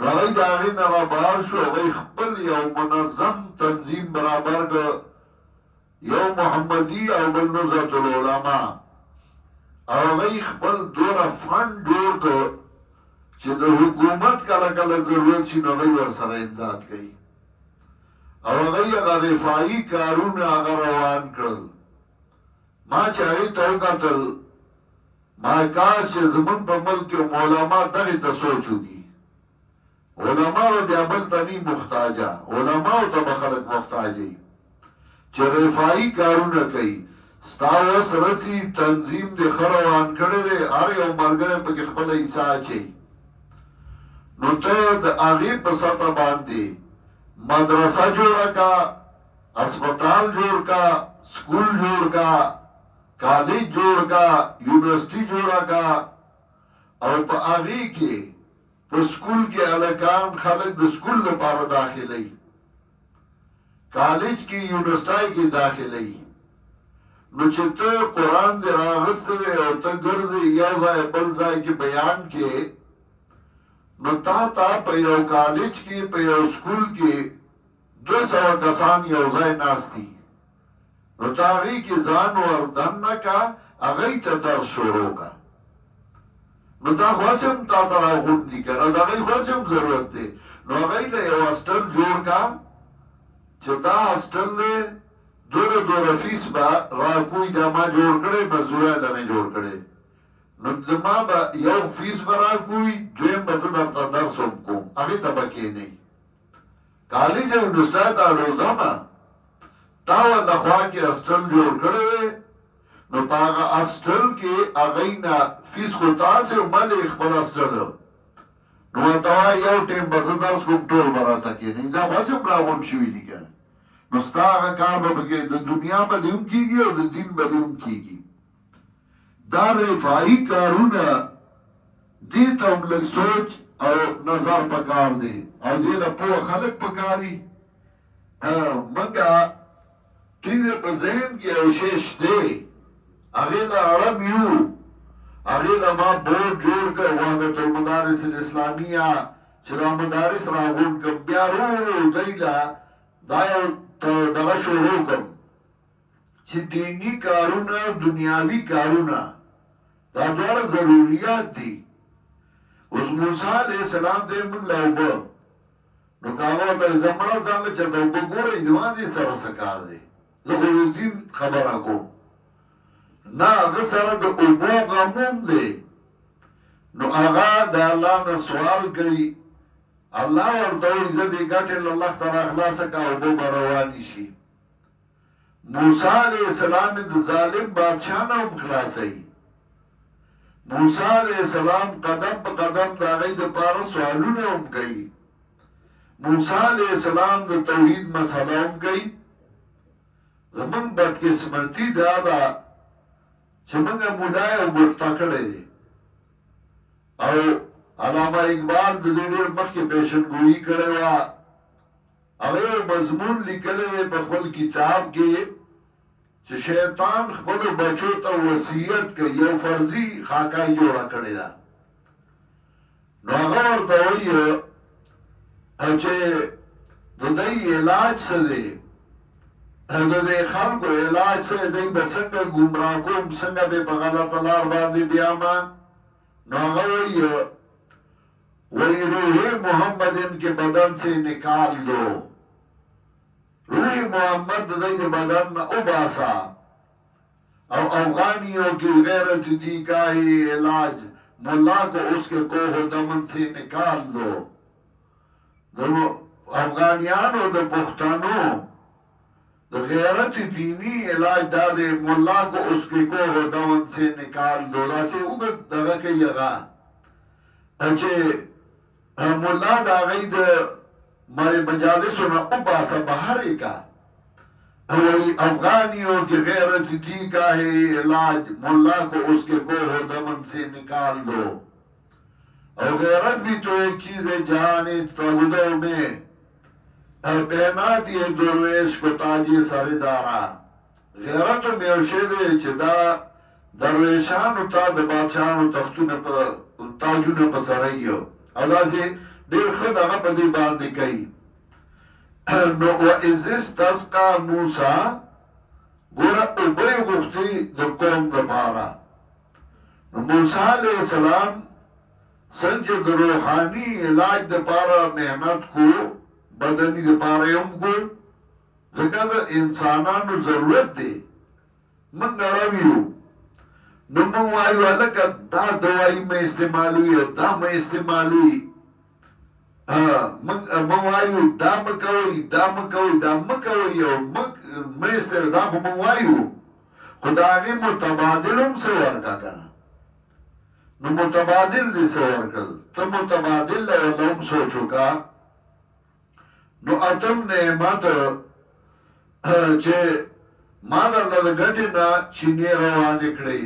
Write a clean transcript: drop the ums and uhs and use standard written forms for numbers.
نو هغوی د هغې نه رابهر شو. هغوی خپل یو منظم تنظیم برابر کړ، یو محمدي او بل نزهة العلماء. او هغوی خپل دوره فنډ جوړ کړ چې د حکومت کله کله ضرورت شي نو هغوی ورسره امداد کوي. او هغوی هغه رفاهي کارونه هغه روان کړل. ما چې هغې ته وکتل، ما کاش چې زمونږ په ملک کې علما دغې ته سوچ وکړي. علماو بیا بل ته نی محتاجه، علماو ته به خلک محتاجوي چې رفاهي کارونه کوي. ستا وس رسي، تنظیم دې ښه روان کړی دی، هر یو ملګری پکې خپله حصه اچوي. نو ته د هغې په سطح باندې مدرسه جوړه کا، اسپتال جوړ کا، سکول جوړ کا، کالج جوړ کا، یونیورسٹی جوړه کا. او په هغې کې په سکول کې هلکان خلک د سکول لپاره داخلوي، کالج کې یونیورسٹی کې داخلوي. نو چې ته قرآن دې راغستی دی او ته ګرځې یو ځای بل ځای کې بیان کې، نو تا په یو کالج کې په یو سکول کې 200 کسان یو ځای ناست دي. نو ته هغې کې ځان وردننه کا، هغوی ته درس شروع کا. نو دا خو هسې هم تا ته راغونډي که نه، د هغوی خو هسې هم ضرورت دی. نو هغوی ته یو هاسټل جوړ کا چې دا هاسټل دی، دوره فیس به راکوي. دا ما جوړ کړی، مزدورۍ له مې جوړ کړی. نو ما به یو فیس به راکوي، دویم به زه درته درس هم کوم، هغې ته به کښېنئ. کالج او یونیورسټۍ ته اړوځمه، تا ورله خوا کې هاسټل جوړ کړی دی. نو په هغه هاسټل کې هغوی نه فیس خو تاسې ملې خپل هاسټل، نو ورته وایه یو ټیم به زه درس کوم، ټول به راته کښېنئ. دا خو هسې هم راغونډ شوي دي که نه. نو ستا هغه کار به پکې د دنیا به دې هم کېږي او د دین به دې هم کېږي. دا رفاهي کارونه دې ته هم لږ سوچ او نظر پکار دی، او دې له پوه خلک پکار دي. موږ ټیږه په ذهن کې یو شی شته، هغې له اړم یو، هغې له ما بورډ جوړ کړ، وحدت المدارس الاسلامیه، چې دا مدارس راغونډ کړم. بیا ورو دوی له دا یو دغه شروع کړم چې دینی کارونه، دنیاوي کارونه، دا دواړه ضروریات دي. اوس موسی علیه السلام دی موږ له اوبه، نو که هغه ورته زه مړه ځم چې ته اوبه ګورئ، زما دې سره څه کار دی؟ زه خو د دین خبره کوم. نه، هغه سره د اوبو غم هم دی. نو هغه د الله نه سوال کوي، الله ورته وایي زه دې ګټې له الله ته راخلاصه کړه، اوبه به روانې شي. موسی علیه السلام د ظالم بادشاه نه هم خلاصوي. موسی علیه السلام قدم په قدم د هغوی دپاره سوالونه هم کوي. موسی علیه السلام د توحید مسله هم کوي. زمونږ بدقسمتي دا ده چې موږ ملا یو ګوټه کړی دی، او علامه اقبال د دې ډېر مخکې پیشنګویي کړې وه. هغه یو مضمون لیکلی دی په خپل کتاب کې چې شیطان خپلو بچو ته وصیت کوي، یو فرضي خاکه یې جوړه کړې ده. نو هغه ورته وایي چې د دوی علاج څه دی، د دې خلکو علاج څه دی، دوی به څنګه ګمراه کوم، څنګه به په غلطه لار باندې بیاما. نو هغه وہی روح محمد ان کے بدن سے نکال دو، روح محمد دید بدن میں اباسا، او افغانیوں کی غیرت دی کا ہی علاج، ملا کو اس کے کوہ دمن سے نکال دو. افغانیانو د پختانو د غیرت دینی علاج دا دے، ملا کو اس کے کوہ دمن سے نکال دو. دا سے اگت دغه کوي هغه چې ملا د هغوی د مجالسو نه وباسه، بهر یې کا. وہی افغانیوں کی غیرت دی کا ہے علاج، ملا کو اس کے کوہ دمن سے نکال دو. اور غیرت بھی تو ایک چیز ہے جہان تغدو میں پہنا دیے درویش کو تاجی سردارا. غیرت میں اوشے دے چې دا درویشانو تا د بادشاهانو تختونه په تاجونه په سره یو، او داسې ډېر ښه دغه په دې باندې کوي نو وإذ استسقى موسی ګوره اوبه یې غوښتې د قوم دپاره نو موسی علیه السلام څنګه چې د روحاني علاج دپاره محنت کو بدني دپاره یې هم کو ځکه د انسانانو ضرورت دی موږ نړم یو نو موږ وایو هلکه دا دوایي مه استعمالوي او دا مه استعمالوي موږ وایو دا مه کوئ دا مه کوئ دا مه کوئ او مه استعمال دا خو موږ وایو خو د هغې متبادل هم څه ورکړه که نه نو متبادل دې څه ورکړل ته متبادل له ورله هم سوچ وکړه نو اتم نعمت چې ما درله د ګټې نه چینې روانې کړئ